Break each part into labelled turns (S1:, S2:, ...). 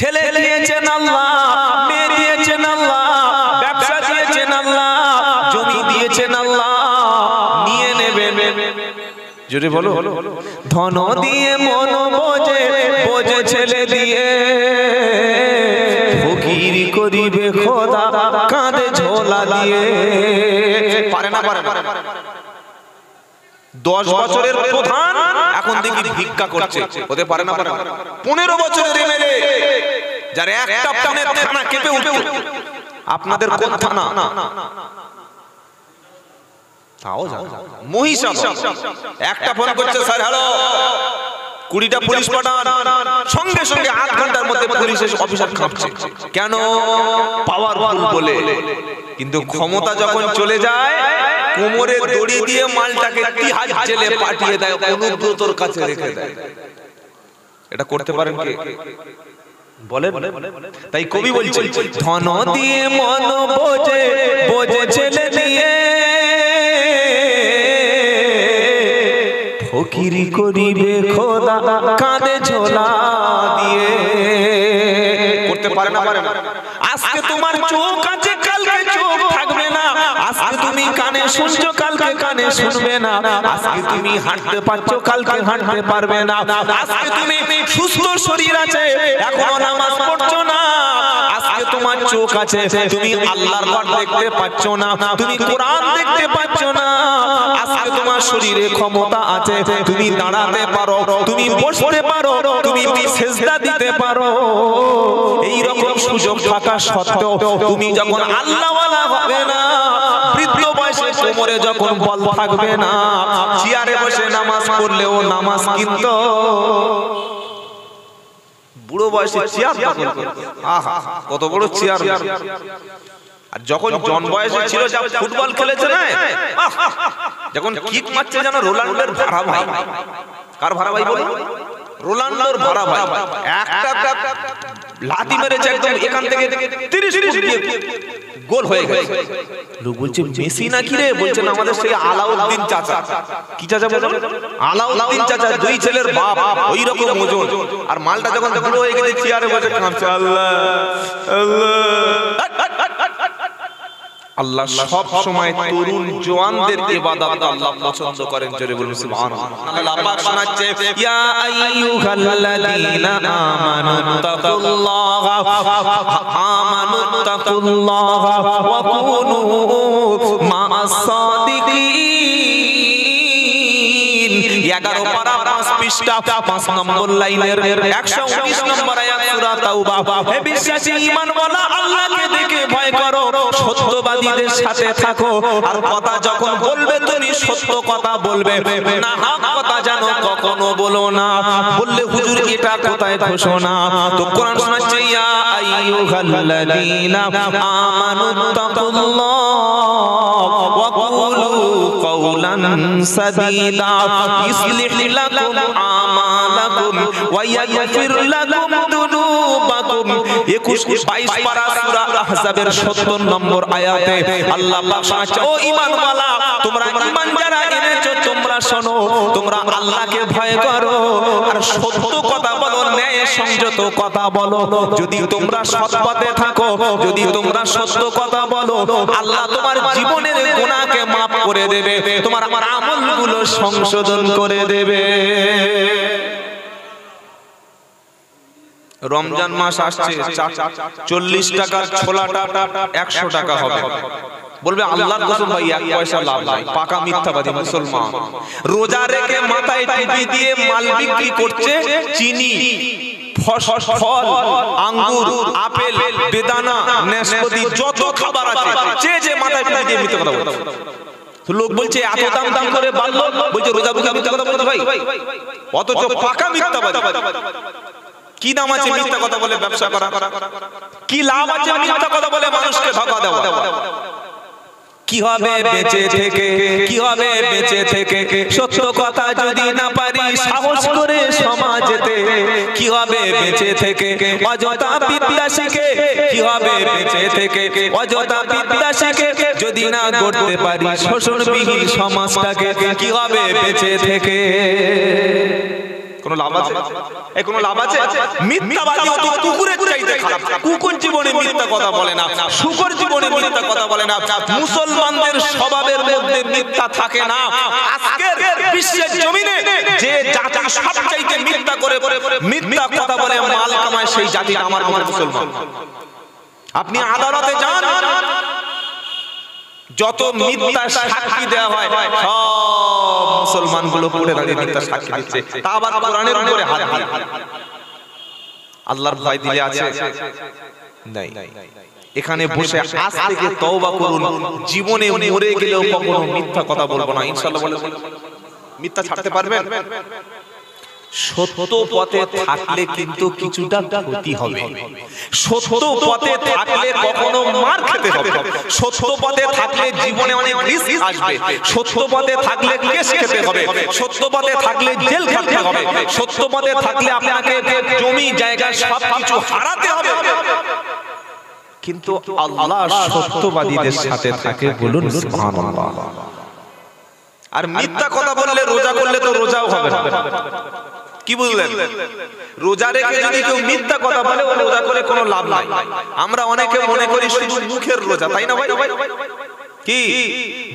S1: ছেলে দিয়েছেন আল্লাহ, মেয়ে দিয়েছেন আল্লাহ, ব্যবসা দিয়েছেন আল্লাহ, জমি দিয়েছেন আল্লাহ, নিয়ে নেবেন। জোরে বলো, ধন দিয়ে মন বোঝে, বোঝে ছেলে দিয়ে ফকিরি করিবে খোদা কাঁধে ঝোলা দিয়ে। পারে না, পারে না। 10 বছরের প্রধান এখন দেখি ভিক্ষা করছে, হতে পারে না, পারে না। 15 বছরের এমএলএ যার একটা ফোনের থানা কেঁপে উঠে। আপনাদের কোন থানা? মহিষা। একটা ফোন করছে, স্যার হ্যালো, 20টা পুলিশ পাঠান, সঙ্গে সঙ্গে 8 ঘন্টার মধ্যে পুলিশ অফিসার কাঁপছে। কেন? পাওয়ারফুল বলে। কিন্তু ক্ষমতা যখন চলে যায়, কোমরে দড়ি দিয়ে মালটাকে তিহার জেলে পাঠিয়ে দেয়, অনুব্রতর কাছে রেখে দেয়। এটা করতে পারেন কে? বলেন। তাই কবি বলছে, ধন দিয়ে মন বোঝে, বোঝে ছেলে দিয়ে ফকিরি করিবে খোদা কাঁধে ঝোলা দিয়ে। করতে পারে না, পারে না। আজকে তোমার চোখ আছে, কালকে চোখ থাকবে না। আজকে তুমি কানে শুনছো, কালকে কানে শুনবে না। আজকে তুমি হাঁটতে পারছো, কালকে হাঁটতে পারবে না। আজকে তুমি সুস্থ শরীর আছে, এখনো নামাজ পড়ছো না। আজকে তোমার চোখ আছে, তুমি আল্লাহর ঘর দেখতে পাচ্ছ না, তুমি কোরআন দেখতে পাচ্ছ না। আজকে তোমার শরীরে ক্ষমতা আছে, তুমি দাঁড়াতে পারো, তুমি বসতে পারো, তুমি সিজদা দিতে পারো। এই রকম সুযোগ থাকা সত্ত্বেও তুমি যখন আল্লাহওয়ালা হবে না, বৃদ্ধ বয়সে কোমরে যখন বল থাকবে না, চেয়ারে বসে নামাজ পড়লেও নামাজ কিন্তু বুড়ো বয়সে চেয়ার দখল করবে। আহা, কত বড় চেয়ার! আর যখন জন বয়সে ছিল, যা ফুটবল খেলেছে না, যখন কিক মারছে যেন রোনাল্ডোর ভাড়া ভাই। কার ভাড়া ভাই বলো? রোনাল্ডোর ভাড়া ভাই। একটা লাথি মেরেছে একদম এখান থেকে 30 ফুট দিয়ে গোল হয়ে গেছে। লোক বলছে মেসি নাকি রে? বলছেন আমাদের সেই আলাউদ্দিন চাচা। কি চাচা বলো? আলাউদ্দিন চাচা, 2 ছেলের বাপ, ওই রকম ওজন। আর মালটা যখন বুড়ো হয়ে গেছে, চেয়ারে বসে কাঁদছে, আল্লাহ আল্লাহ। আল্লাহ সব সময় তরুণ জওয়ানদের ইবাদত আল্লাহ পছন্দ করেন। জোরে বলুন সুবহানাল্লাহ। আল্লাহ পাক শোনাচ্ছে, ইয়া আইয়ুহাল্লাযীনা আমানুত্তাকুল্লাহা ওয়া কুনু মা'আস সাদিকিন। 11 পারা 5 পৃষ্ঠা 5 নম্বর লাইনের 119 নম্বর আয়াত সূরা তাওবা। হে বিশ্বাসী ঈমানওয়ালা, আল্লাহকে দেখে ভয় করো, সত্যবাদীদের সাথে থাকো। আর কথা যখন বলবে, তুমি সত্য কথা বলবে, না হক কথা জানো কখনো বলো না। বললে হুজুর এটা কোথায় ঘোষণা? তো কোরআন শোনাচ্ছে, ইয়া আইয়ুহাল্লাযীনা আমানুত্তাকুল্লাহ ওয়া কুলু কাওলান সাদীদা ইসলিহ লাকুম আমালাকুম ওয়া ইয়াগফির লাকুম যুনুবাকুম। 21-22 পারা সূরা আহজাবের 70 নম্বর আয়াতে আল্লাহ পাক শোনাচ্ছে, ও ঈমানওয়ালা, তোমরা ঈমান যারা এনেছো, তোমরা শোনো, তোমরা আল্লাহকে ভয় করো আর সত্য কথা বলো, ন্যায় সংযত কথা বলো। যদি তোমরা সৎ পথে থাকো, যদি তোমরা সত্য কথা বলো, আল্লাহ তোমার জীবনের গুনাহকে মাফ করে দেবে, তোমার আমলগুলো সংশোধন করে দেবে। রমজান মাস আসছে, 40 টাকার ছোলাটা 100 টাকা হবে। বলবে আল্লাহর কসম ভাই 1 পয়সা লাভ নাই, পাকা মিথ্যাবাদী মুসলমান। রোজা রেখে মাথায় টুপি দিয়ে মাল বিক্রি করছে, চিনি, ফল, আঙ্গুর, আপেল, বেদানা, নাশপাতি, যত খাবার আছে, যে মাথায় টুপি দিয়ে মিথ্যা কথা বলছে। লোক বলছে এত দাম করে বাড়লো, বলছে রোজা বুঝে মিথ্যা কথা বলতে ভাই, অথচ পাকা মিথ্যাবাদী। কি দাম আছে মিথ্যা কথা বলে ব্যবসা করা? কি লাভ আছে মিথ্যা কথা বলে মানুষকে ধোঁকা দেওয়া? কি হবে বেঁচে থেকে? কি হবে বেঁচে থেকে? সত্য কথা যদি না পারি সাহস করে সমাজেতে, কি হবে বেঁচে থেকে? অযথা বিদ্যা শিখে, কি হবে বেঁচে থেকে? অযথা বিদ্যা শিখে যদি না গড়তে পারি শোষণবিহীন সমাজটাকে, কি হবে বেঁচে থেকে? কোনো লাভ আছে? এই কোনো লাভ আছে? মিথ্যাবাদীও তো কুকুরের চাইতে খারাপ। কুকুর জীবনে মিথ্যা কথা বলে না, শুকর জীবনে মিথ্যা কথা বলে না। মুসলমানদের স্বভাবের মধ্যে মিথ্যা থাকে না। আজকের বিশ্বের জমিনে যে জাতি সবচাইতে মিথ্যা করে মিথ্যা কথা বলে মাল কামায়, সেই জাতি আমার মুসলমান। আপনি আদালতে যান, যত মিথ্যা সাক্ষী দেওয়া হয় সব মুসলমানগুলো পড়ে দাঁড়িয়ে মিথ্যা সাক্ষী দিচ্ছে, তা আবার কোরআনের উপরে হাত দিয়ে। আল্লাহর ভয় দিলে আছে? নাই। এখানে বসে আজ থেকে তওবা করুন, জীবনে মরে গেলেও কখনো মিথ্যা কথা বলবো না ইনশাআল্লাহ। বলে মিথ্যা ছাড়তে পারবেন? সত্য পথে থাকলে কিন্তু কিছুটা ক্ষতি হবে। সত্য পথে থাকলে কখনো মার খেতে হবে। সত্য পথে থাকলে জীবনে অনেক রিস্ক আসবে। সত্য পথে থাকলে কেস খেতে হবে। সত্য পথে থাকলে জেল খেতে হবে। সত্য পথে থাকলে আপনাকে জমি জায়গা সবকিছু হারাতে হবে। কিন্তু আল্লাহ সত্যবাদীদের সাথে থাকে, বলুন সুবহানাল্লাহ। আর মিথ্যা কথা বললে, রোজা করলে তো রোজাও হবে না। কি বুঝলেন? রোজা রেখে যদি কেউ মিথ্যা কথা বলে, ও রোজা করে কোনো লাভ নাই। আমরা অনেকে মনে করি শুধু মুখের রোজা, তাই না ভাই? কি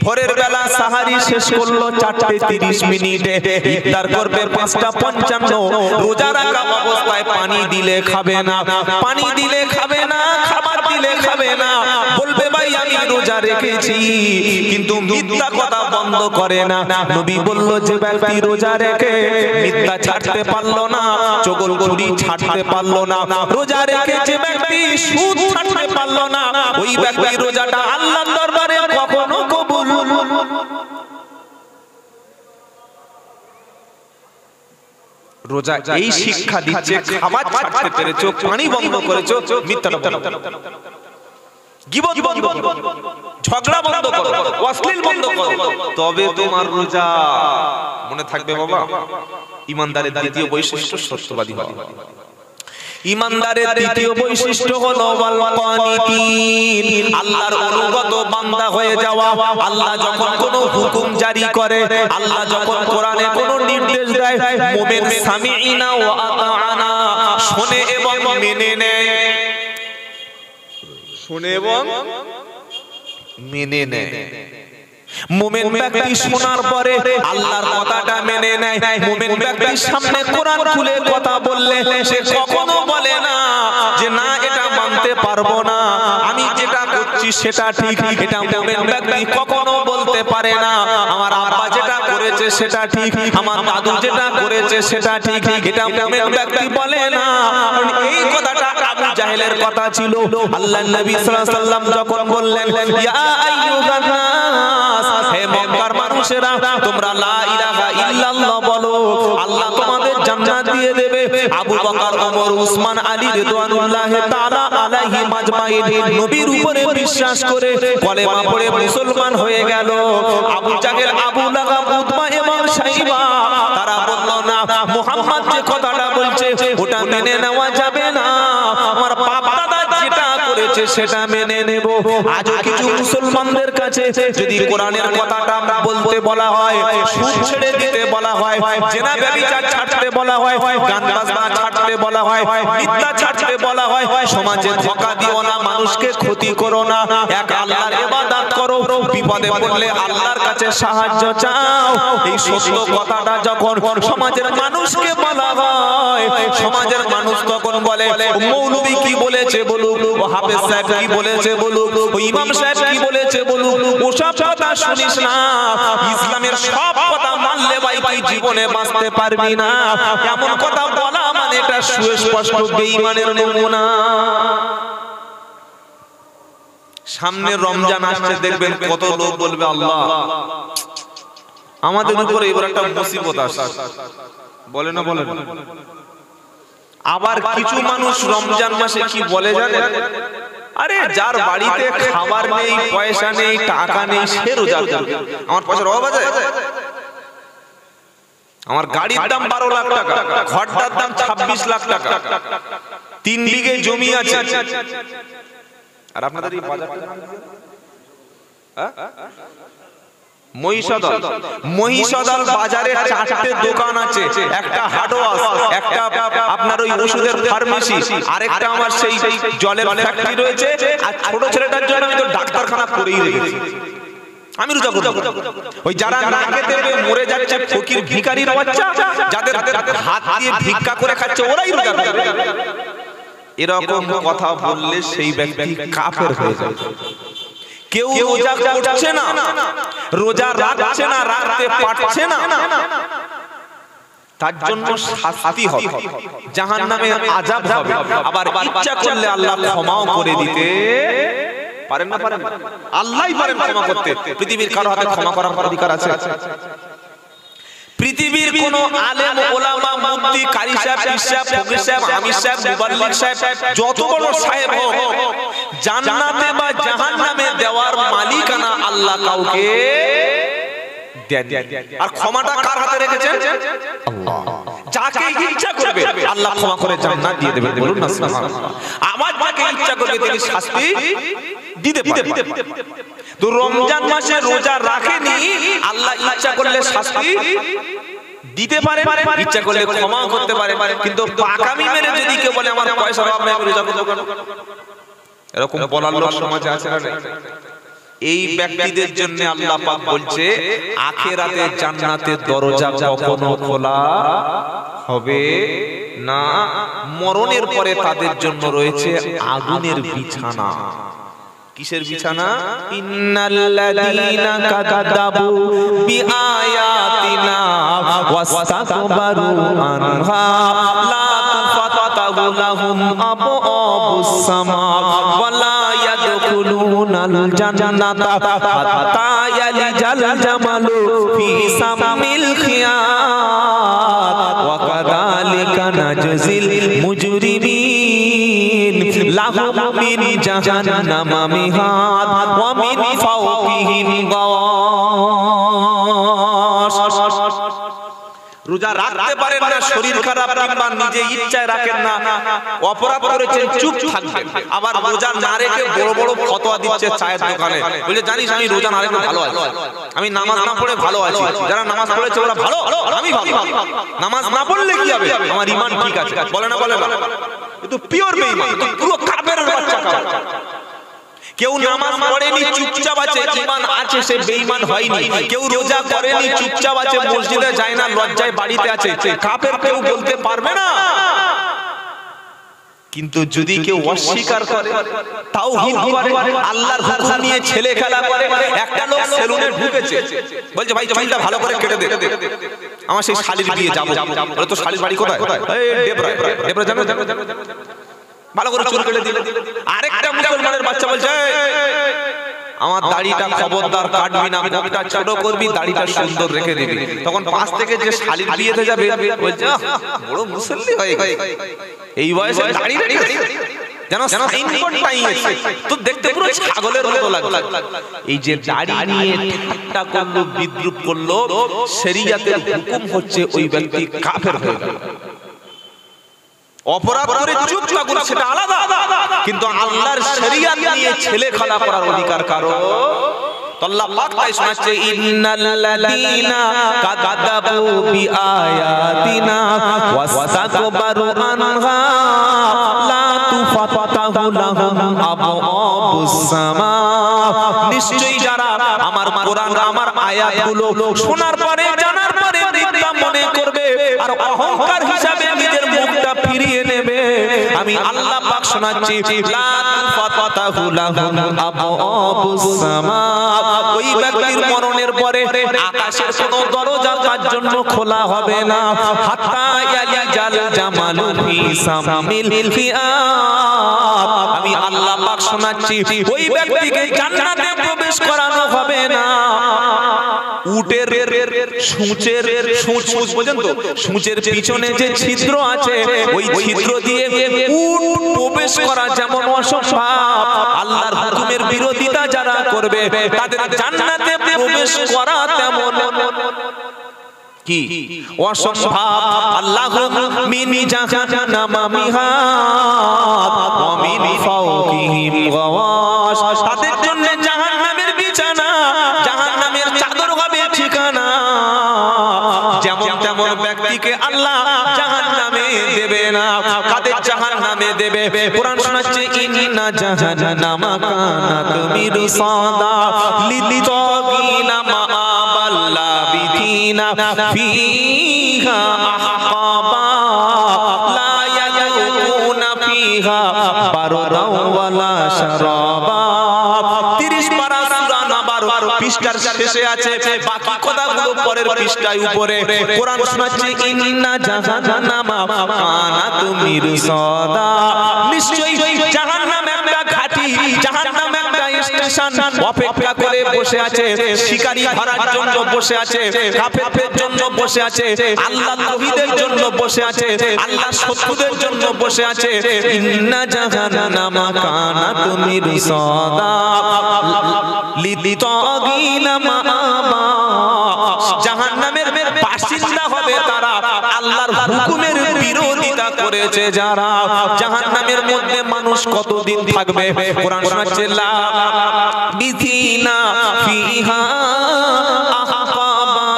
S1: ভোরের বেলা সাহারি শেষ করলো 4:30 মিনিটে, ইফতার করবে 5:55। রোজা রাখা অবস্থায় পানি দিলে খাবে না, পানি দিলে খাবে না, খাবার দিলে খাবে না। বলবে ভাই আমি রোজা রেখেছি, কিন্তু মিথ্যা কথা বন্ধ করে না। নবী বলল যে ব্যক্তি রোজা রেখে মিথ্যা ছাড়তে পারলো না, চগলখড়ি ছাড়তে পারলো না, রোজা রেখে যে ব্যক্তি সুদ ছাড়তে পারলো না, ওই ব্যক্তি রোজাটা আল্লাহর দরবারে কখনো কবুল। রোজা এই শিক্ষা দিচ্ছে, খাবার ছাড়তে পেরেছো, পানি বন্ধ করেছো, মিথ্যাটা বলো, গীবত বন্ধ করো, ঝগড়া বন্ধ করো, অশ্লীল বন্ধ করো, তবে তোমার রোজা। মনে থাকবে বাবা, ইমানদারের দ্বিতীয় বৈশিষ্ট্য সত্যবাদী হওয়া। ইমানদারের দ্বিতীয় বৈশিষ্ট্য হলো ওয়াল কানিতিন, আল্লাহর অনুগত বান্দা হয়ে যাওয়া। আল্লাহ যখন কোনো হুকুম জারি করে, আল্লাহ যখন কোরআনে কোনো নির্দেশ দেয়, মুমিন সামিঈনা ওয়া আতাআনা, শুনে এবং মেনে নেয়। শুনে এবং মেনে নেয়। মুমিন ব্যক্তি শোনার পরে আল্লাহর কথাটা মেনে নেয়। মুমিন ব্যক্তির সামনে কোরআন খুলে কথা বললে সে কখনো বলে না যে না এটা মানতে পারবো না, আমি যেটা করছি সেটা ঠিক। এটা মুমিন ব্যক্তি কখনো বলতে পারে না আমার আব্বা যেটা করেছে সেটা ঠিক, আমার দাদু যেটা করেছে সেটা ঠিক। এটা মুমিন ব্যক্তি বলে না। এই কথাটা আবু জাহেলের কথা ছিল। আল্লাহর নবী সাল্লাল্লাহু আলাইহি ওয়াসাল্লাম যখন বললেন ইয়া আইয়ুহান নাস, হে মক্কার মানুষেরা তোমরা লা ইলাহা ইল্লাল্লাহ বলো, আল্লাহ তোমাদের জান্নাত দিয়ে দেবে। আবু বকর, ওমর, উসমান, আলী রাদিয়াল্লাহু তাআলা আলাইহিম আজমাইন নবীর উপরে বিশ্বাস করে কলেমা পড়ে মুসলমান হয়ে গেল। আবু জাহেল, আবু লাহাব, উতবা এবং শাইবা তারা বলল না, মুহাম্মদ যে কথাটা বলছে ওটা মেনে নেওয়া যাবে না, আমার বাপ দাদা যেটা করেছে সেটা মেনে নেব। আজও কিছু মুসলমানদের কাছে যদি কোরআনের কথাটা বলতে বলা হয়, সুদ ছেড়ে দিতে বলা হয়, জেনা ব্যভিচার ছাড়তে বলা হয়, গান বাজনা ছাড়তে বলা হয়, মিথ্যা ছাড়তে বলা হয়, সমাজে ধোঁকা দিও না, মানুষকে ক্ষতি করো না, এক আল্লাহর ইবাদত করো, বিপদে পড়লে আল্লাহর কাছে সাহায্য চাও, এই সত্য কথাটা যখন সমাজের মানুষকে বলা হয়, সমাজের মানুষ তখন বলে মৌলবী কি বলেছে বলুক, ও হাফেজ সাহেব কি বলেছে বলুক, ও ইমাম সাহেব কি বলেছে বলুক, ওসব কথা শুনিস না। ইসলামের সব কথা মানলে ভাই তুই জীবনে বাঁচতে পারবি না। এমন কথা বলা মানে এটা সুস্পষ্ট বেঈমানের নমুনা। সামনে রমজান আসছে, দেখবেন কত লোক বলবে আল্লাহ আমাদের উপরে এবার একটা মুসিবত আসছে, বলে না বলে না। আবার কিছু মানুষ রমজান মাসে কি বলে জানেন, আরে যার বাড়িতে খাবার নেই, পয়সা নেই, টাকা নেই, সে রোজা করবে। আমার পয়সার অভাব আছে, আমার গাড়ির দাম 12 লাখ টাকা, ঘরটার দাম 26 লাখ টাকা, 3 বিঘে জমি আছে। আর আপনাদের এই বাজারটা মহিষাদল বাজারে 4টে দোকান আছে, একটা হার্ডওয়ার্স, একটা আপনার ওই ওষুধের ফার্মেসি, আরেকটা আমার সেই জলের ফ্যাক্টরি রয়েছে, আর ছোট ছেলেটার জন্য আমি তো ডাক্তারখানা করেই রেখেছি। আমি রোজা করব। ওই যারা না খেতে পেয়ে মরে যাচ্ছে, ফকির ভিখারির বাচ্চা, যাদের হাত দিয়ে ভিক্ষা করে খাচ্ছে, ওরাই রোজা করবে। এরকম কথা বললে সেই ব্যক্তি কাফের হয়ে যাবে। কেউ রোজা করছে না, রোজা রাখছে না, রাখতে পারছে না, তার জন্য শাস্তি হবে, জাহান্নামে আযাব হবে। আবার ইচ্ছা করলে আল্লাহ ক্ষমাও করে দিতে পারেন না, পারেন? আল্লাহই পারেন ক্ষমা করতে। পৃথিবীর কারো হাতে ক্ষমা করার অধিকার আছে? পৃথিবীর কোন আলেম, ওলামা, মুফতি, কারি সাহেব, পীর সাহেব, ফকির সাহেব, আমির সাহেব, মুবাল্লিগ সাহেব, যত বড় সাহেব হোক, জান্নাতে বা জাহান্নামে দেওয়ার মালিকানা আল্লাহ কাউকে দেন। আর ক্ষমাটা কার হাতে রেখেছেন? আল্লাহ। যাকে ইচ্ছা করবে আল্লাহ ক্ষমা করে জান্নাত দিয়ে দেবেন, বলুন না সুবহানাল্লাহ। আবার যাকে ইচ্ছা করবে তিনি শাস্তি দিতে পারেন। তো রমজান মাসে রোজা রাখেনি, আল্লাহ ইচ্ছা করলে শাস্তি দিতে পারে, ইচ্ছা করলে ক্ষমাও করতে পারে। কিন্তু পাকামি মেরে যদি কেউ বলে আমার পয়সার অভাব নেই, আমি রোজা করব কেন, এরকম বলার লোক সমাজে আছে না? এই ব্যক্তিদের জন্য আল্লাহ পাক বলছে আখিরাতে জান্নাতের দরজা কখনো খোলা হবে না, মরণের পরে তাদের জন্য রয়েছে আগুনের বিছানা। কিসের বিছানা? ইন্নাল্লাযীনা কাযাবু বিআয়াতিনা ওয়াস্তাকবারু আনহা লা তুফাতাহু লাহুম আবওয়াবুস সামা ওয়া লা ইয়াদখুলুনাল জান্নাতা হাত্তা ইয়ালিজাল জামালু ফি সামিল খিয়াত ওয়া কাযালিকা নাজজিল মুজরিমিন লাহুম মিন জাহান্নামা মিহাদ ওয়া মিন ফাওকিহিম গাওয়াশ। রোজা রাখতে পারেন না, শরীর খারাপ, কিংবা নিজে ইচ্ছায় রাখেন না, অপরাধ করেছেন, চুপ থাকবেন। আবার রোজা না রেখে বড় বড় ফতোয়া দিচ্ছে চায়ের দোকানে, বলে জানিস আমি রোজা না রেখে ভালো আছি, আমি নামাজ না পড়ে ভালো আছি, যারা নামাজ পড়েছে ওরা ভালো, আমি ভালো। নামাজ না পড়লে কি হবে? আমার ঈমান ঠিক আছে, বলে না? বলে না? কিন্তু পিওর বেঈমান, পুরো কাফেরের বাচ্চা। কেউ নামাজ পড়েনি, চুপচাপ আছে, ঈমান আছে, সে বেঈমান হয়নি। কেউ রোজা করেনি, চুপচাপ আছে, মসজিদে যায় না, লজ্জায় বাড়িতে আছে, কাফের কেউ বলতে পারবে না। কিন্তু যদি কেউ অস্বীকার করে, তাওহীদ করে, আল্লাহর হুকুম নিয়ে ছেলে খেলা করে, একটা লোক সেলুনে ঢুকেছে, বলছে ভাই চুলটা ভালো করে কেটে দে, আমার সেই শালির বিয়ে যাব। বলে তো শালির বাড়ি কোথায়? এই ডেবরা, ডেবরা জানো? ভালো করে চুল কেটে দিল। আরেকটা মুসলমানের বাচ্চা বলছে আমার দাড়িটা খবরদার কাটবি না, গোঁফটা ছোট করবি, দাড়িটা সুন্দর রেখে দিবি। তখন পাশ থেকে যে শালির বিয়েতে যাবে বলছে বড় মুসল্লি হয়ে গেছে, এই বয়সে দাড়ি রেখে যেন সাইনবোর্ড টাইয়েছে, তো দেখতে পুরো ছাগলের মতো লাগলো। এই যে দাড়ি নিয়ে ঠাট্টা করলো, বিদ্রূপ করলো, শরীয়তের হুকুম হচ্ছে ওই ব্যক্তি কাফের হয়ে গেল। অপরাধ করে চুপ থাকুন সেটা আলাদা, কিন্তু আল্লাহর শরীয়ত নিয়ে ছেলে খেলা করার অধিকার কারো। আল্লাহ পাক তাই শোনাচ্ছে ইন্নাল্লাযীনা কাযাবু বিআয়াতিনা ওয়াস্তাকবারু আনহা লা তুফাতাহু লাহুম আবওয়াবুস সামা। নিশ্চয়ই যারা আমার কোরআন, আমার আয়াতগুলো শোনার পরে, জানার পরে মিথ্যা মনে করবে আর অহংকার হিসাবে নিজের মুখটা ফিরিয়ে নেবে, আমি আল্লাহ পাক শোনাচ্ছি লা তুফাতাহু লাহুম আবওয়াবুস সামা। ওই ব্যক্তির মরণের পরে আকাশের কোনো দরজা তার জন্য খোলা হবে না, হাত্তা ইয়ালিজাল জামালু ফি সামিল খিয়াত। আমি আল্লাহ পাক শোনাচ্ছি ওই ব্যক্তিকে জান্নাতে প্রবেশ করানো হবে না। উটের সূঁচের সূঁচ পর্যন্ত, সূঁচের পিছনে যে ছিদ্র আছে, ওই ছিদ্র দিয়ে উট প্রবেশ করা যেমন অসম্ভব, আল্লাহর হুকুমের বিরোধিতা যারা করবে তাদের জান্নাতে প্রবেশ করা তেমন কি অসম্ভব। আল্লাহু মিন জাহান্নামা মিহাদ ওয়া মিন ফাওকিহিম গাওয়াশ। তাদের জন্য জাহান্নামের বিছানা, জাহান্নামের চাদর হবে জাহান্নামে দেবে। কোরআন শোনাচ্ছে ইন্না জাহান্নামা কানাত মিরসাদা লিতাগিনা মাআবাল লাবিথিনা ফিহা আহকাবা লা ইয়াযুকুনা ফিহা বারদাও ওয়ালা শারাবা। 30 পারা সূরা নাবার পৃষ্ঠার শেষে আছে, বাকি কথাগুলো পরের পৃষ্ঠায় উপরে। কোরআন শোনাচ্ছে ইন্না জাহান্নামা কানাত মিরসাদা, নিশ্চয়ই জাহান্নাম একটা ঘাঁটি, জাহান্নাম একটা স্টেশন অপেক্ষা করে বসে আছে, শিকারী ধরার জন্য বসে আছে, কাফেরদের জন্য বসে আছে, আল্লাহ তাওহীদের জন্য বসে আছে, আল্লাহ শত্রুদের জন্য বসে আছে। ইন্না জাহান্নামা কানাত মিরসাদা লিতাগিনা মাআবা, জাহান্নামের বাসিন্দা হবে তারা আল্লাহর হুকুমের বিরোধিতা করেছে যারা। জাহান্নামের মধ্যে মানুষ কতদিন থাকবে? কোরআন শোনাচ্ছে লা বিথিনা ফিহা আহকাবা,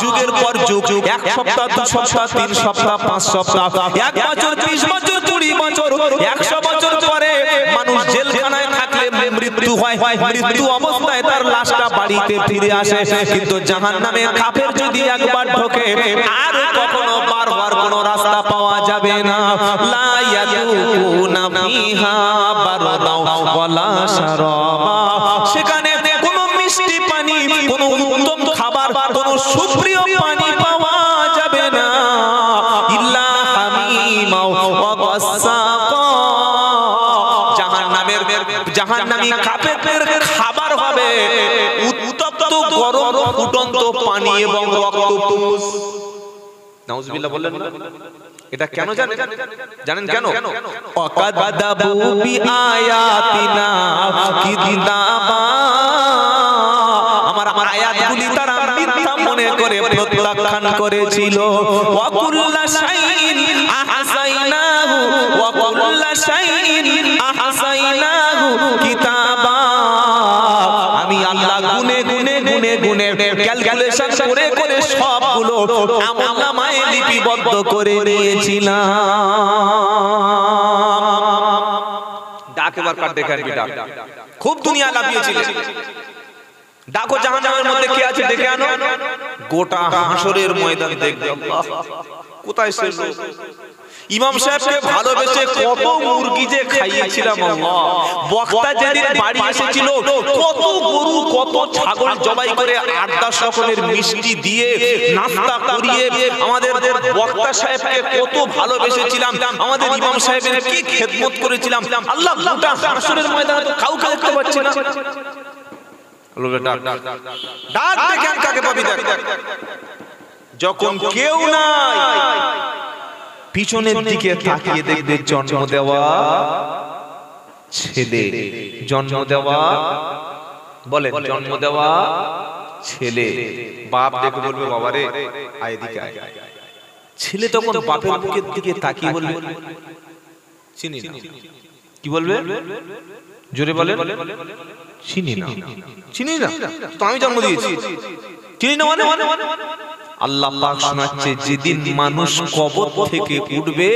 S1: যুগের পর যুগ, 1 সপ্তাহ 2 সপ্তাহ 3 সপ্তাহ 5 সপ্তাহ 1 বছর 20 বছর 20 বছর 100 বছর পরে মানুষ জেলখানায় থাকলে মৃত্যু হয়, মৃত্যু অবস্থায় তার লাশটা বাড়িতে ফিরে আসে। কিন্তু জাহান্নামে কাফের যদি একবার ঢোকে আর কখনো বারবার কোনো রাস্তা পাওয়া যাবে না। লা ইয়াযুকুনা ফিহা বারদাও ওয়ালা শারাবা, সেখানে কোনো মিষ্টি পানি, কোনো উত্তম খাবার, কোনো সুপ্রিয় পানি পাওয়া যাবে না। ইল্লা হামিমা ওয়া গাসসাকা, জাহান্নামী কাফেরদের খাবার হবে উত্তপ্ত গরম ফুটন্ত পানি এবং অক্টোপাস। নাউজুবিল্লাহ বললেন না? এটা কেন জানেন? জানেন কেন? ওয়াকাদাবু বিআয়াতিনা কিযাবা, আমার আয়াতগুলি তারা মিথ্যা মনে করে প্রত্যাখ্যান করেছিল। ওয়া কুল্লা শাইইন আহসাইনাহু ওয়া কুল্লা শাইইন আহসাইনাহু কিতাবা, আমি আল্লাহ গুনে গুনে গুনে গুনে ক্যালকুলেশন করে করে সবগুলো আমলনামায় লিপিবদ্ধ করে নিয়েছিলাম। ডাক এবার কাট দেখেন বিটা, খুব দুনিয়া লাভিয়েছিলেন। ডাকো জাহান্নামের মধ্যে কে আছে দেখে আনো, গোটা হাসরের ময়দান দেখবে। আল্লাহ, কোথায় সে লোক? ইমাম সাহেবকে ভালোবেসে কত মুরগি যে খাইয়েছিলাম আল্লাহ। বক্তা যেদিন বাড়ি এসেছিল কত গরু কত ছাগল জবাই করে 8-10 রকমের মিষ্টি দিয়ে নাস্তা করিয়ে আমাদের বক্তা সাহেবকে কত ভালোবেসেছিলাম। আমাদের ইমাম সাহেবের কি খেদমত করেছিলাম। আল্লাহ, গোটা হাসরের ময়দানে তো কাউকে দেখতে পাচ্ছি না। ডাক দেখেন কাকে পাবি দেখ। যখন কেউ নাই পিছনের দিকে তাকিয়ে দেখবে জন্ম দেওয়া ছেলে, জন্ম দেওয়া, বলেন জন্ম দেওয়া ছেলে। বাপ দেখে বলবে বাবা রে আয় এদিকে আয়। ছেলে তখন বাপের মুখের দিকে তাকিয়ে বলবে চিনি না। কি বলবে? জোরে বলেন, চিনি না। চিনি না তো আমি জন্ম দিয়েছি, চিনি না মানে? আল্লাহ পাক শোনাচ্ছে যেদিন মানুষ কবর থেকে উঠবে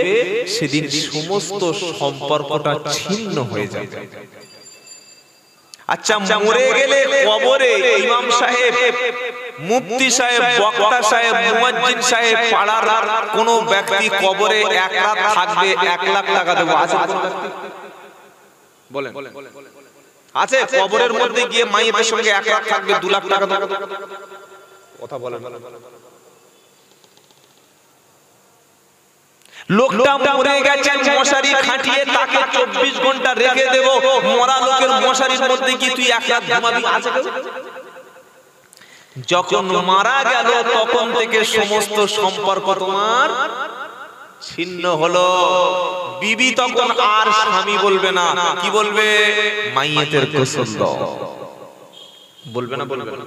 S1: সেদিন সমস্ত সম্পর্কটা ছিন্ন হয়ে যাবে। আচ্ছা, মরে গেলে কবরে ইমাম সাহেব, মুফতি সাহেব, বক্তা সাহেব, মুয়াজ্জিন সাহেব, পাড়ার কোন ব্যক্তি কবরে 1 রাত থাকবে 1 লাখ টাকা দেবো, আছে কোন ব্যক্তি? বলেন আছে? কবরের মধ্যে গিয়ে মাইয়ের সঙ্গে 1 রাত থাকবে 2 লাখ টাকা দেবো, কথা বলেন। লোকটা মরে গেছে, মশারি খাটিয়ে তাকে 24 ঘন্টা রেখে দেব। মরা লোকের মশারির মধ্যে কি তুই 1 রাত ঘুমাবি? আছে কেউ? যখন মারা গেল তখন থেকে সমস্ত সম্পর্ক তোমার ছিন্ন হলো। বিবি তখন আর স্বামী বলবে না, কি বলবে? মাইয়েতের গোসল দাও বলবে না? বলবে না?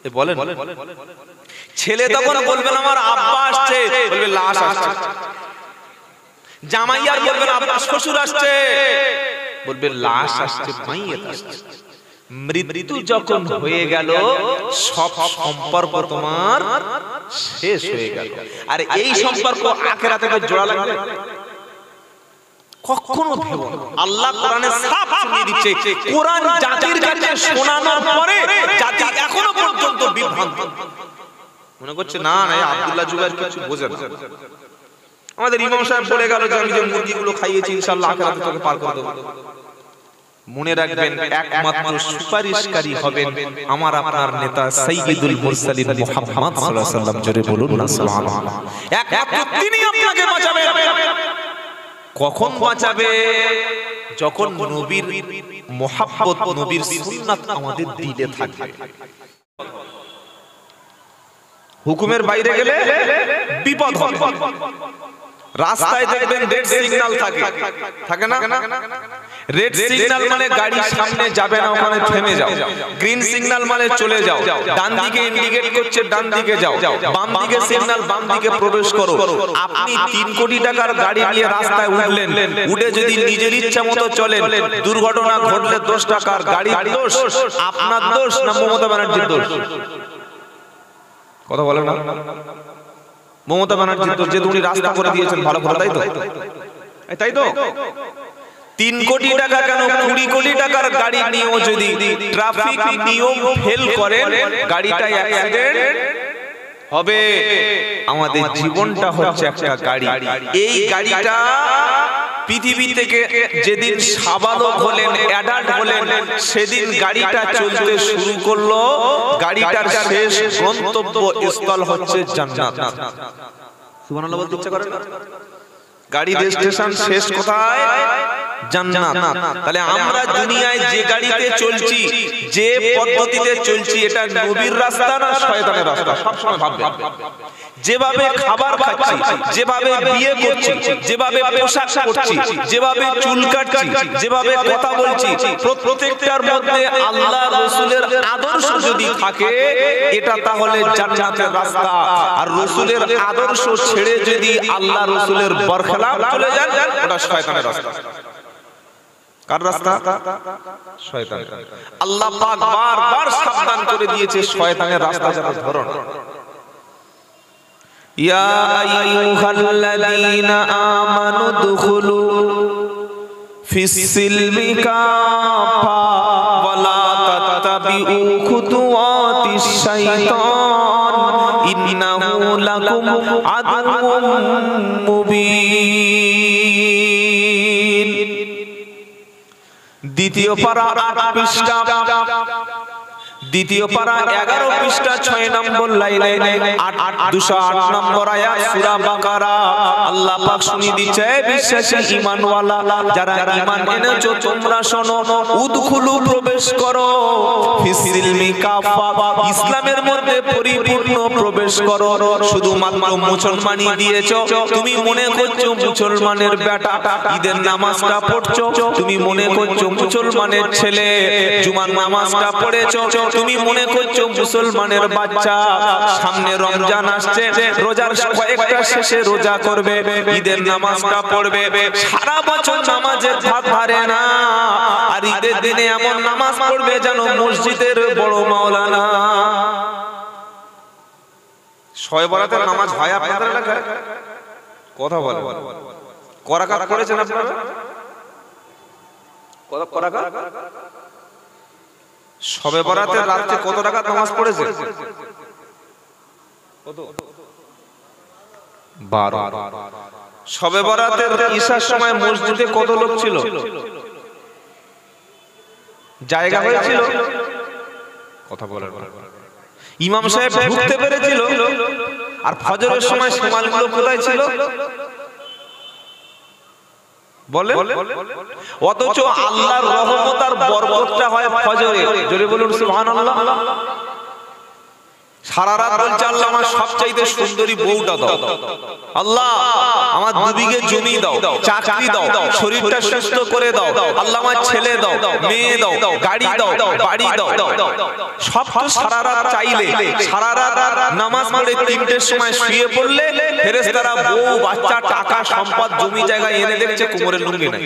S1: এ বলেন। ছেলে তখন বলবে না আমার আব্বা আসছে, বলবে লাশ আসছে। জামাইয়ার বলবে না আপনার শ্বশুর আসছে, বলবে লাশ আসছে, মাইয়েত আসছে। মৃত্যু যখন হয়ে গেল সব সম্পর্ক তোমার শেষ হয়ে গেল। আর এই সম্পর্ক আখিরাতে জোড়া লাগবে? কখনো ভেবো না। আল্লাহ কোরআনে সাফ শুনিয়ে দিচ্ছে, কোরআন জাতির কাছে শোনানোর পরে জাতি এখনো পর্যন্ত বিভ্রান্ত। মনে করছে না না আব্দুল্লাহ জুবাইর কিছু বোঝে না। আমাদের ইমাম সাহেব বলে গেল যে আমি যে মুরগিগুলো খাইয়েছি ইনশাআল্লাহ আখিরাতে তোকে পার করে দেব। মনে রাখবেন একমাত্র সুপারিশকারী হবেন আমার আপনার নেতা সাইয়্যিদুল মুরসালিন মুহাম্মদ সাল্লাল্লাহু আলাইহি ওয়াসাল্লাম। জোরে বলুন না সুবহানাল্লাহ। একমাত্র তিনি আপনাকে বাঁচাবেন। কখন বাঁচাবে? যখন নবীর মুহাব্বত, নবীর সুন্নাত আমাদের দিলে থাকবে। হুকুমের বাইরে গেলে বিপদ হবে। রাস্তায় দেখবেন রেড সিগন্যাল থাকে না? রেড সিগন্যাল মানে গাড়ি সামনে যাবে না, ওখানে থেমে যাও। গ্রিন সিগন্যাল মানে চলে যাও। ডান দিকে ইন্ডিকেট করছে, ডান দিকে যাও। বাম দিকে সিগন্যাল, বাম দিকে প্রবেশ করো। আপনি 3 কোটি টাকার গাড়ি নিয়ে রাস্তায় উঠলেন, উঠে যদি নিজের ইচ্ছা মতো চলেন, দুর্ঘটনা ঘটলে দোষটা কার? গাড়ির দোষ, আপনার দোষ না মমতা ব্যানার্জির দোষ? কথা বলে না? মমতা ব্যানার্জির দোষ, যে উনি রাস্তা করে দিয়েছেন ভালো করে, তাই তো? 3 কোটি টাকা কেন 20 কোটি টাকার গাড়ি নিয়েও যদি ট্রাফিক নিয়ম ফেল করেন, গাড়িটা অ্যাক্সিডেন্ট হবে। আমাদের জীবনটা হচ্ছে একটা গাড়ি। এই গাড়িটা পৃথিবী থেকে যেদিন সাবালক হলেন, অ্যাডাল্ট হলেন, সেদিন গাড়িটা চলতে শুরু করলো। গাড়িটার শেষ গন্তব্য স্থল হচ্ছে জান্নাত। সুবহানাল্লাহ বলতে ইচ্ছা করে না? গাড়ির স্টেশন শেষ কোথায়? জান্নাত। তাহলে আমরা দুনিয়ায় যে গাড়িতে চলছি, যে পদ্ধতিতে চলছি, এটা নবীর রাস্তা না শয়তানের রাস্তা? সবসময় ভাববেন। যেভাবে খাবার খাচ্ছি, যেভাবে বিয়ে করছি, যেভাবে পোশাক পরছি, যেভাবে চুল কাটছি, যেভাবে কথা বলছি, প্রত্যেকটার মধ্যে আল্লাহ রাসূলের আদর্শ যদি থাকে, এটা তাহলে জান্নাতের রাস্তা। আর রাসূলের আদর্শ ছেড়ে যদি আল্লাহ রাসূলের বরখলাফ চলে যান, ওটা শয়তানের রাস্তা। কার রাস্তা? শয়তান। আল্লাহ পাক বারবার সাবধান করে দিয়েছে শয়তানের রাস্তা যেন ধরো না। ইয়া আইয়ুহাল্লাযীনা আমানু দুখুলু ফিস সিলমি কাফা ওয়া লা তাত্তাবিউ খুতুওয়াতিশ শাইতান ইন্নাহু লাকুম আদুউম মুবিন। দ্বিতীয় পারা 8 পৃষ্ঠা, দ্বিতীয় পারা 11 পৃষ্ঠা 6 নম্বর লাইনে 208 নম্বর আয়াত সূরা বাকারা। আল্লাহ পাক শুনিয়ে দিচ্ছে, বিশ্বাসী ঈমানওয়ালা যারা ঈমান এনেছো তোমরা শোনো, উদখুলু প্রবেশ করো, ফিসিলমি কাফা ইসলামের মধ্যে পরিপূর্ণ প্রবেশ করো। শুধুমাত্র মুসলমানই দিয়েছো, তুমি মনে করছো মুসলমানের বেটা ঈদের নামাজটা পড়ছো, তুমি মনে করছো মুসলমানের ছেলে জুমার নামাজটা পড়েছো, তুমি মনে করছো মুসলমানের বাচ্চা সামনে রমজান আসছে, রোজার কয়েকটা শেষে রোজা করবে, ঈদের নামাজটা পড়বে, সারা বছর নামাজের ধার ধারে না, আর ঈদের দিনে এমন নামাজ পড়বে যেন মসজিদের বড় মাওলানা। শবে বরাতের নামাজ হয় আপনাদের এলাকায়? কথা বলে করাকাত করেছেন আপনারা? করাকাত শবে বরাতের রাতে কত টাকা নামাজ পড়েছে? কত? 12। শবে বরাতের ঈশার সময় মসজিদে কত লোক ছিল? জায়গা হয়েছিল? কথা বলেন। ইমাম সাহেব ঢুকতে পেরেছিল? আর ফজরের সময় সামালগুলো কোথায় ছিল? বলে অথচ আল্লাহর রহমত আর বরকতটা হয় ফজরে। জোরে বলুন সুবহানাল্লাহ। সারা রাত বলছে আল্লাহ আমার সবচাইতে সুন্দরী বউটা দাও, আল্লাহ আমার 2 বিঘে জমি দাও, চাকরি দাও, শরীরটা সুস্থ করে দাও, আল্লাহ আমার ছেলে দাও, মেয়ে দাও, গাড়ি দাও, বাড়ি দাও। সব তো সারা রাত চাইলে, সারা রাত নামাজ পড়ে 3টের সময় শুয়ে পড়লে ফেরেশতারা বউ, বাচ্চা, টাকা, সম্পদ, জমি জায়গা এনে দেখছে কোমরের লুঙ্গি নাই।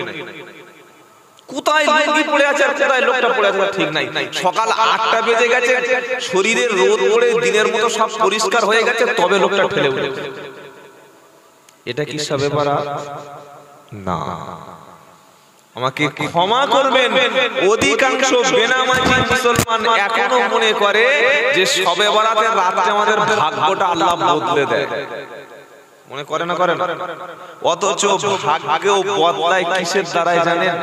S1: কোথায় লুঙ্গি পড়ে আছে আর কোথায় লোকটা পড়ে আছে ঠিক নাই। সকাল 8টা বেজে গেছে, শরীরের রোদ পড়ে দিনের মতো সব পরিষ্কার হয়ে গেছে, তবে লোকটা ফেলে উঠেছে। এটা কি শবে বরাত? না। আমাকে ক্ষমা করবেন। অধিকাংশ বেনামাজি মুসলমান এখনো মনে করে যে শবে বরাতের রাতে আমাদের ভাগ্যটা আল্লাহ বদলে দেয়। মনে করে না করে না? অথচ ভাগ্যও বদলায় কিসের দ্বারায় জানেন?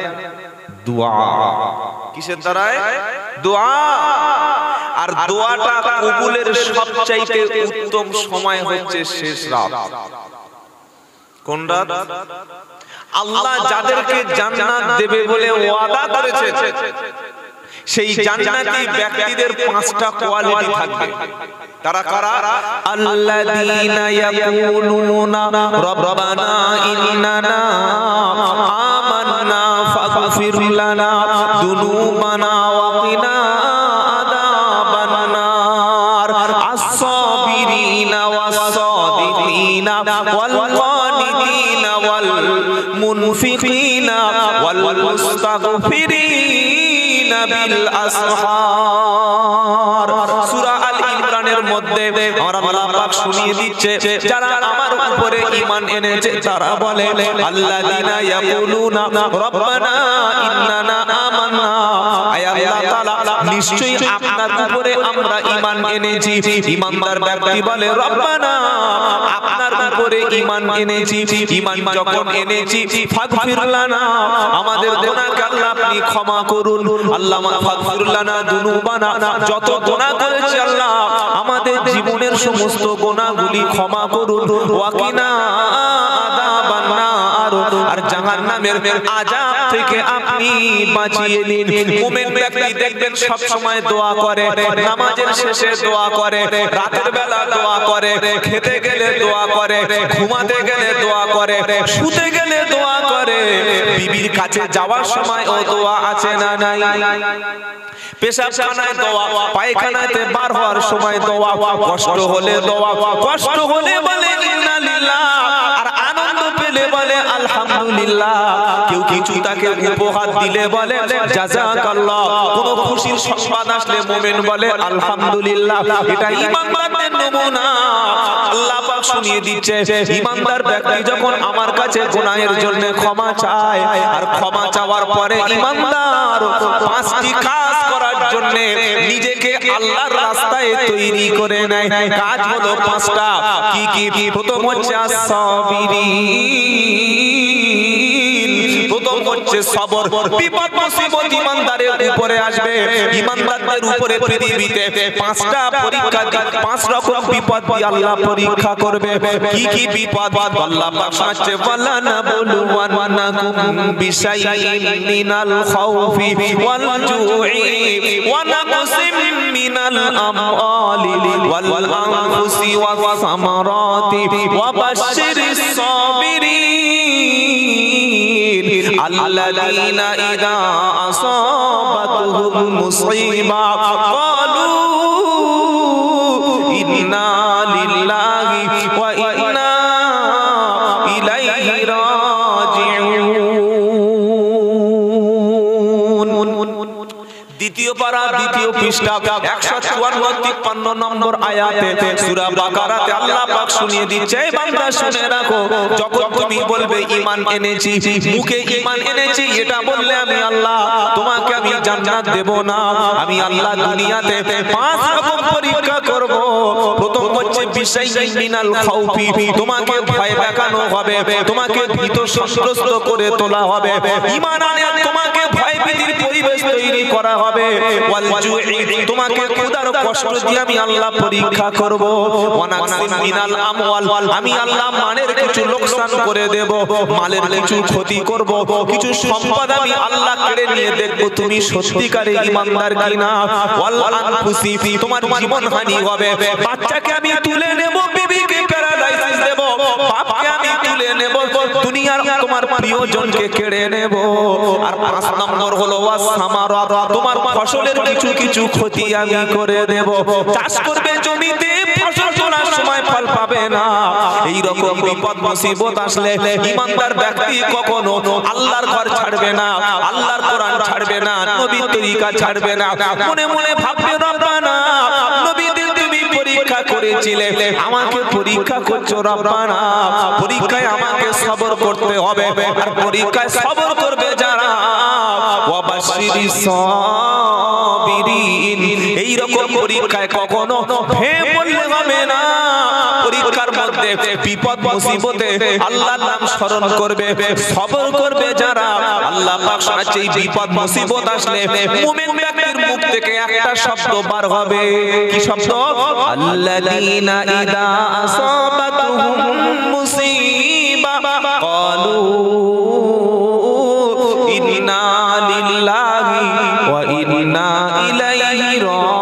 S1: দোয়া। কিসের দ্বারায়? দোয়া। আর দোয়াটা কবুলের সবচাইতে উত্তম সময় হচ্ছে শেষ রাত। কোন রাত? আল্লাহ যাদেরকে জান্নাত দেবে বলে ওয়াদা করেছে, সেই জান্নাতি ব্যক্তিদের 5টা কোয়ালিটি থাকবে। তারা কারা? আল্লাযীনা ইয়াকুলুনা রাব্বানা ইন্নানা আমান্না ফাগফির লানা যুনুবানা ওয়া কিনা আযাবান নার আস-সাবিরিনা ওয়াস-সাদিকিনা ওয়াল কানিতিনা ওয়াল মুনফিকিনা ওয়াল মুস্তাগফিরিনা বিল আসহার। সূরা আল ইমরানের মধ্যে আল্লাহ পাক শুনিয়ে দিচ্ছে, যারা আমার উপরে ঈমান এনেছে তারা বলে আল্লাযীনা ইয়াকুলুনা রাব্বানা ইন্নানা আমান্না, আয় আল্লাহ তাআলা নিশ্চয়ই আপনার উপরে আমরা ঈমান এনেছি। ঈমানদার ব্যক্তি বলে রব্বানা, আপনার উপরে ঈমান এনেছি। ঈমান যখন এনেছি ফাগফির লানা, আমাদের গুনাহকে আল্লাহ আপনি ক্ষমা করুন। আল্লাহ ফাগফির লানা যুনুবানা, যত গুনাহ করেছি আল্লাহ আমাদের জীবনের সমস্ত গুনাহগুলি ক্ষমা করুন। ওয়া কিনা আযাবান নার, আর জাহান্নামের আযাব থেকে আপনি বাঁচিয়ে নিন। মুমিন ব্যক্তি দেখবেন সব সময় দোয়া করে, নামাজের শেষে দোয়া করে, রাতের বেলা দোয়া করে, খেতে গেলে দোয়া করে, ঘুমাতে গেলে দোয়া করে, শুতে গেলে দোয়া করে, বিবির কাছে যাওয়ার সময় ও দোয়া আছে না নাই? পেশাবখানায় দোয়া, পায়খানাতে বার হওয়ার সময় দোয়া, কষ্ট হলে দোয়া, কষ্ট হলে বলে ইন্না লিল্লাহ, আর আনন্দ পেলে বলে আলহামদুলিল্লাহ। কেউ কিছু তাকে উপহার দিলে বলে জাযাকাল্লাহ। কোন খুশির সংবাদ আসলে মুমিন বলে আলহামদুলিল্লাহ। এটা ঈমানদারদের নমুনা। আল্লাহ পাক শুনিয়ে দিচ্ছে, ঈমানদার ব্যক্তি যখন আমার কাছে গুনাহের জন্য ক্ষমা চায়, আর ক্ষমা চাওয়ার পরে ঈমানদার 5টি কাজ করার জন্য নিজেকে আল্লাহর রাস্তায় তৈরি করে নেয়। কাজ হলো 5টা। কি কি? প্রথম হচ্ছে আস-সাবিরিন, প্রথম হচ্ছে সবর। বিপদ মুসিবত ঈমানদারের উপরে আসবে। ঈমানদারদের উপরে পৃথিবীতে 5টা পরীক্ষা, 5 রকম বিপদ দিয়ে আল্লাহ পরীক্ষা করবে। কি কি বিপদ? আল্লাহ পাক বলছে ওয়ালা নাবলুওয়ান্নাকুম বিশাইইন মিনাল খাউফি ওয়াল জুই ওয়া নাকসিম মিনাল আমওয়ালি ওয়াল আনফুসি ওয়াস সামারাতি ওয়া বাশশিরিস সাবিরিন আল্লাযীনা ইযা আসাবাতুহুম মুসিবা ক্বালু ইন্না লিল্লাহি ওয়া ইন্না ইলাইহি রাজিউন। দ্বিতীয় পারা, দ্বিতীয় পৃষ্ঠা, 154-53 নম্বর আয়াতে সূরা বাকারাতে আল্লাহ পাক শুনিয়ে দিচ্ছে, বান্দা শুনে রাখো, যখন তুমি বলবে ঈমান এনেছি, মুখে ঈমান এনেছি এটা বললে আমি আল্লাহ তোমাকে আমি জান্নাত দেব না। আমি আল্লাহ দুনিয়াতে 5 রকম পরীক্ষা করব। প্রথম হচ্ছে বিশাইইন মিনাল খাউফি, তোমাকে ভয় দেখানো হবে, তোমাকে ভীত সন্ত্রস্ত করে তোলা হবে। ঈমান আনে তোমাকে ভয় ভীতির পরিবেশ তৈরি করা হবে। ওয়াল জুই, তোমাকে ক্ষুধার কষ্ট দিয়ে আমি আল্লাহ পরীক্ষা করব। ওয়া নাকসিম মিনাল আমওয়াল, আমি আল্লাহ মালের কিছু লোকসান করে দেব, মালের কিছু ক্ষতি করব, কিছু সম্পদ আমি আল্লাহ কেড়ে নিয়ে দেখব তুমি সত্যিকারে ঈমানদার কিনা। ওয়াল আনফুসি, তোমার জীবন হানি হবে, বাচ্চাকে আমি তুলে নেব, বিবিকে প্যারালাইসিস দেব, বাপকে আমি তুলে নেব, দুনিয়ার তোমার প্রিয়জনকে কেড়ে নেব। আর 5 নম্বর হলো ওয়াস সামারাত, তোমার ফসলের কিছু কিছু ক্ষতি আমি করে দেব। চাষ করবে জমিতে, ফসল তোলার সময় ফল পাবে না। এই রকম বিপদ মুসিবত আসলে ঈমানদার ব্যক্তি কখনো আল্লাহর ঘর ছাড়বে না, আল্লাহর কোরআন ছাড়বে না, নবীর তরিকা ছাড়বে না। মনে মনে ভাববে রব্বানা, নবীদের তুমি পরীক্ষা করেছিলে, আমাকে পরীক্ষা করছো রব্বানা। পরীক্ষায় আমাকে সবর করতে হবে, আর পরীক্ষায় সবর করবে যারা বাশিরিস সাবিরিন। এই রকম পরীক্ষায় কখনো ভেঙে পড়লে হবে না। পরীক্ষার মধ্যে বিপদ মুসিবতে আল্লাহর নাম স্মরণ করবে, সবর করবে যারা, আল্লাহ পাক শোনাচ্ছে এই বিপদ মুসিবত আসলে মুমিন ব্যক্তির মুখ থেকে একটা শব্দ বার হবে। কি শব্দ? আল্লাযীনা ইযা আসাবাতুহুম মুসিবা ক্বালু ইন্না লিল্লাহি ওয়া ইন্না ইলাইহি রাজিউন।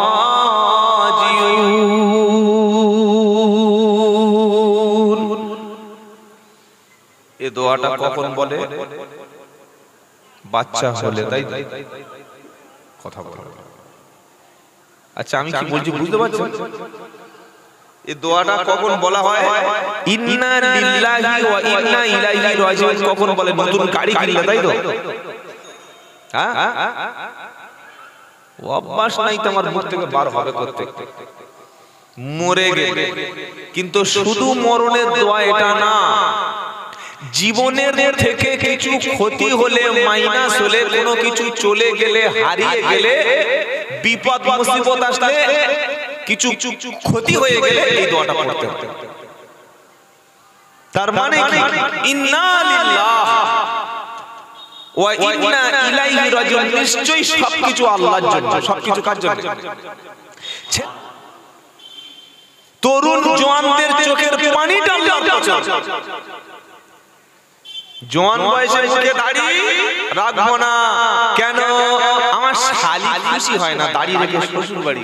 S1: এই দোয়াটা কখন বলে? বাচ্চা হলে, তাই কথা বলে। আচ্ছা আমি কি বলছি বুঝতে পারছেন? এই দোয়াটা কখন বলা হয়? ইন্না লিল্লাহি ওয়া ইন্না ইলাইহি রাজিউন কখন বলে? নতুন গাড়ি কিনলে, তাই তো? হ্যাঁ, অভ্যাস নাই তো আমার মুখ থেকে বার হবে করতে। মরে গেলে কিন্তু শুধু মরণের দোয়া এটা না, জীবনের থেকে কিছু ক্ষতি হলে, মাইনাস হলে, কোনো কিছু চলে গেলে, হারিয়ে গেলে, বিপদ মুসিবত আসলে, কিছু ক্ষতি হয়ে গেলে এই দোয়াটা পড়তে হবে। তার মানে কি? ইন্না লিল্লাহ ওয়া ইন্না ইলাইহি রাজিউন, নিশ্চয়ই সবকিছু আল্লাহর জন্য। সবকিছু কার জন্য? তরুণ জওয়ানদের চোখের পানিটা আল্লাহর জন্য। জওয়ান বয়সে মুখে দাড়ি রাখবো না কেন? আমার শালি খুশি হয় না দাড়ি রেখে শ্বশুর বাড়ি,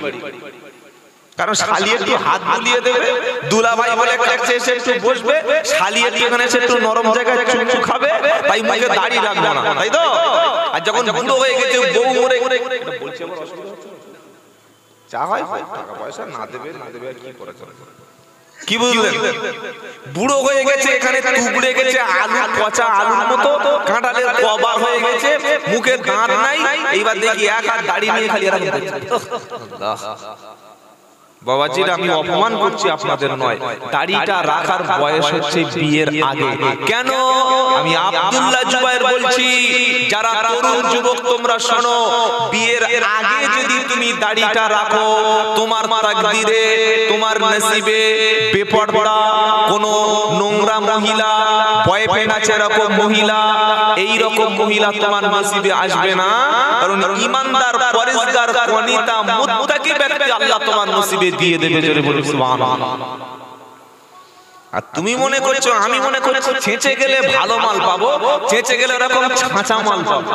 S1: কারণ শালি একটু হাত বুলিয়ে দেবে, দুলাভাই বলে কাছে এসে একটু বসবে, শালি একটু এখানে এসে একটু নরম জায়গায় চুমু খাবে, তাই মুখে দাড়ি রাখবো না, তাই তো? আর যখন বুড়ো হয়ে গেছে, বউ মরে বলছে চা হয়, টাকা পয়সা না দেবে না দেবে কি করে চলে? কি বুঝলেন? বুড়ো হয়ে গেছে, এখানে টুকরে গেছে, আলু পচা আলুর মতো, কাঁঠালের কবা হয়ে গেছে, মুখে দাঁত নাই, এইবার দেখি এক হাত দাড়ি নিয়ে খালি এরকম দেখছে। বাবাজিরা, আমি অপমান করছি আপনাদের নয়, দাড়িটা রাখার বয়স হচ্ছে বিয়ের আগে। কেন? আমি আব্দুল্লাহ জুবায়ের বলছি, যারা তরুণ যুবক তোমরা শোনো, বিয়ের আগে যদি তুমি দাড়িটা রাখো, তোমার তাকদীরে, তোমার নসিবে বেপরদা কোন নোংরা মহিলা, বয়ফ্রেন্ড আছে এরকম মহিলা, এই রকম মহিলা তোমার নসিবে আসবে না। কারণ ঈমানদার, পরেজগার, কনিতা, মুত্তাকি ব্যক্তি আল্লাহ তোমার নসিবে দিয়ে দেবে। জোরে বলুন সুবহানাল্লাহ। আর তুমি মনে করছো, আমি মনে করছি ছেঁচে গেলে ভালো মাল পাবো, ছেঁচে গেলে এরকম ছাঁচা মাল পাবো।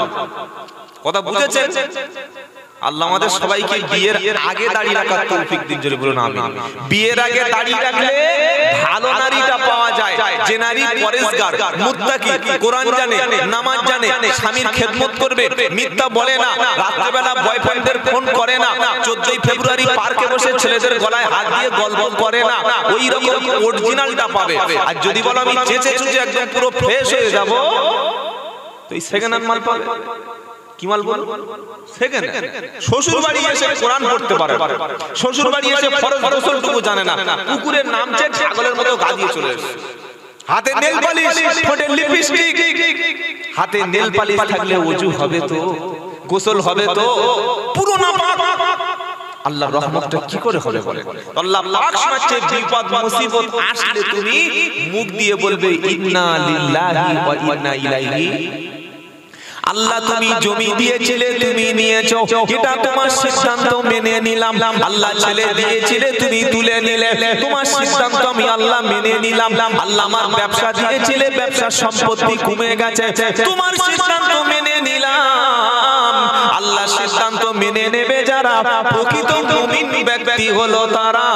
S1: কথা বুঝেছেন? আল্লাহ আমাদের সবাইকে বিয়ের আগে দাড়ি রাখার তৌফিক দিন। জোরে বলুন আমিন। বিয়ের আগে দাড়ি রাখলে ভালো নারীটা পাওয়া যায়, যে নারী পরেজগার, মুত্তাকি, কোরআন জানে, নামাজ জানে, স্বামীর খেদমত করবে, মিথ্যা বলে না, রাত্রিবেলা বয়ফ্রেন্ডদের ফোন করে না, 14 ফেব্রুয়ারি পার্কে বসে ছেলেদের গলায় হাত দিয়ে গল্প করে না, ওই রকম অরিজিনালটা পাবে। আর যদি বলো আমি চেঁচে চুচে একদম পুরো ফ্রেশ হয়ে যাব, তো এই সেকেন্ড হ্যান্ড মাল পাবে। কি মাল বল? সেকেন্ড। শ্বশুর বাড়ি এসে কোরআন পড়তে পারে, শ্বশুর বাড়ি এসে ফরজ গোসলটুকু জানে না, কুকুরের নাম চেয়ে ছাগলের মতো গা দিয়ে চলে এসে, হাতে নেল পালিশ, ঠোঁটে লিপস্টিক। হাতে নেল পালিশ থাকলে ওযু হবে তো, গোসল হবে তো, পুরো নাপাক। আল্লাহর রহমতটা কি করে হবে বলে? আল্লাহ পাক শোনাচ্ছে, বিপদ মুসিবত আসলে তুমি মুখ দিয়ে বলবে ইন্না লিল্লাহি ওয়া ইন্না ইলাইহি। আল্লাহ তুমি জমি দিয়েছিলে, তুমি নিয়েছো, এটা তোমার সিদ্ধান্ত, মেনে নিলাম। আল্লাহ ছেলে দিয়েছিলে, তুমি তুলে নিলে, তোমার সিদ্ধান্ত আমি আল্লাহ মেনে নিলাম। আল্লাহ আমার ব্যবসা দিয়েছিলে, ব্যবসার সম্পত্তি কমে গেছে, তোমার সিদ্ধান্ত মেনে নিলাম। আল্লাহ সিদ্ধান্ত মেনে নেবে যারা, প্রকৃত মুমিন ব্যক্তি হলো তারা।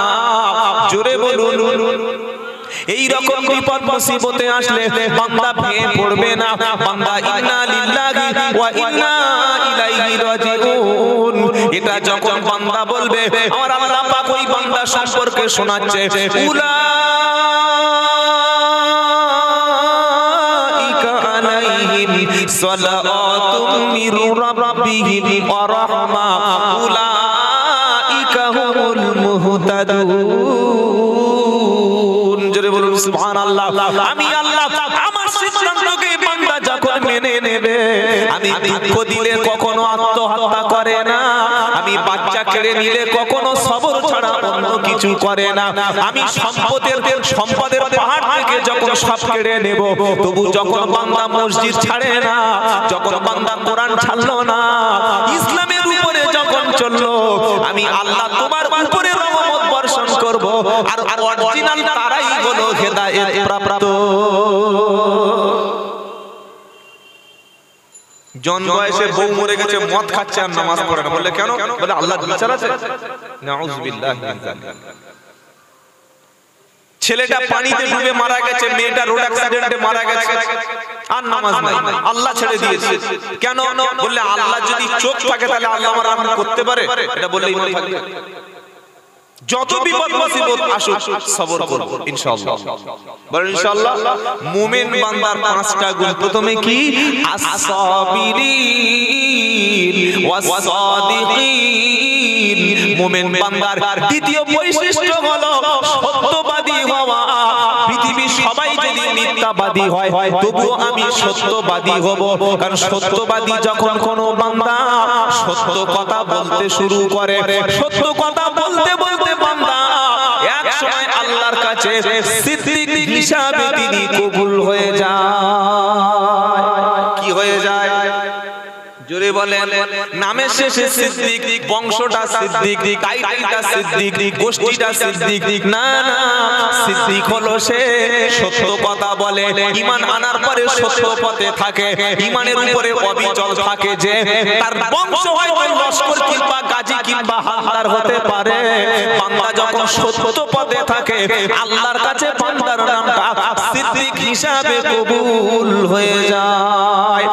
S1: জোরে বলুন। এই রকম বিপদ মুসিবতে আসলে বান্দা ভেঙে পড়বে না, বান্দা ইন্না লিল্লাহি ওয়া ইন্না ইলাইহি রাজিউন, এটা যখন বান্দা বলবে, আমার আল্লাহ পাক ওই বান্দা সম্পর্কে শোনাচ্ছে, উলাইকা আলাইহিম সালাওয়াতুম মির রাব্বিহিম ওয়া রাহমা উলাইকা হুমুল মুহতাদুন। জোরে বলুন সুবহানাল্লাহ। আমি আল্লাহ আমার সিদ্ধান্তকে বান্দা যখন মেনে মেনে নেবে। আমি দুঃখ দিলে কখনো আত্মহত্যা করে না, আমি বাচ্চা কেড়ে নিলে কখনো সবর ছাড়া অন্য কিছু করে না। আমি সম্পদের পাহাড় থেকে যখন সব কেড়ে নেব, তবু যখন বান্দা মসজিদ ছাড়ে না, যখন বান্দা কোরআন ছাড়লো না, ইসলামের উপরে যখন চললো, আমি আল্লাহ তোমার উপরে রহমত বর্ষণ করব। আর অরিজিনাল তারাই হলো হেদায়েত প্রাপ্ত। জন বয়সে বউ মরে গেছে, মদ খাচ্ছে আর নামাজ পড়ে না, বললে কেন? বলে আল্লাহ বিচার আছে। নাউযুবিল্লাহি মিন যালিক। ছেলেটা পানিতে ডুবে মারা গেছে, মেয়েটা রোড অ্যাক্সিডেন্টে মারা গেছে, আর নামাজ নাই, আল্লাহ ছেড়ে দিয়েছে। কেন? বললে আল্লাহ যদি চোখ থাকে তাহলে আল্লাহ আমার রহমত করতে পারে। এটা বললে ঈমান থাকবে। যত বিপদ মুসিবত আসুক সবর করব ইনশাআল্লাহ। বলেন ইনশাআল্লাহ। মুমিন বান্দার পাঁচটা গুণ। প্রথমে কি? আস-সাবিরিন ওয়াস-সাদিকিন। মুমিন বান্দার দ্বিতীয় বৈশিষ্ট্য হলো সত্যবাদী হওয়া। পৃথিবীর সবাই যদি মিথ্যাবাদী হয়, তবুও আমি সত্যবাদী হব। কারণ সত্যবাদী যখন কোনো বান্দা সত্য কথা বলতে শুরু করে, সত্য কথা বলতে বলতে বান্দা এক সময় আল্লাহর কাছে সিদ্দিক হিসাবে তিনি কবুল হয়ে যায়। কি হয়ে যায়? জোরে বলেন। নামের শেষে সিদ্দিক, বংশটা সিদ্দিক, টাইটেলটা সিদ্দিক, গোষ্ঠীটা সিদ্দিক না, না। সিদ্দিক হলো সে সত্য কথা বলে, ঈমান আনার পরে সত্য পথে থাকে, ঈমানের উপরে অবিচল থাকে। যে তার বংশ হয়তো লস্কর কিংবা গাজী কিংবা হালদার হতে পারে, বান্দা যখন সত্য পথে থাকে আল্লাহর কাছে বান্দার নামটা সিদ্দিক হিসাবে কবুল হয়ে যায়।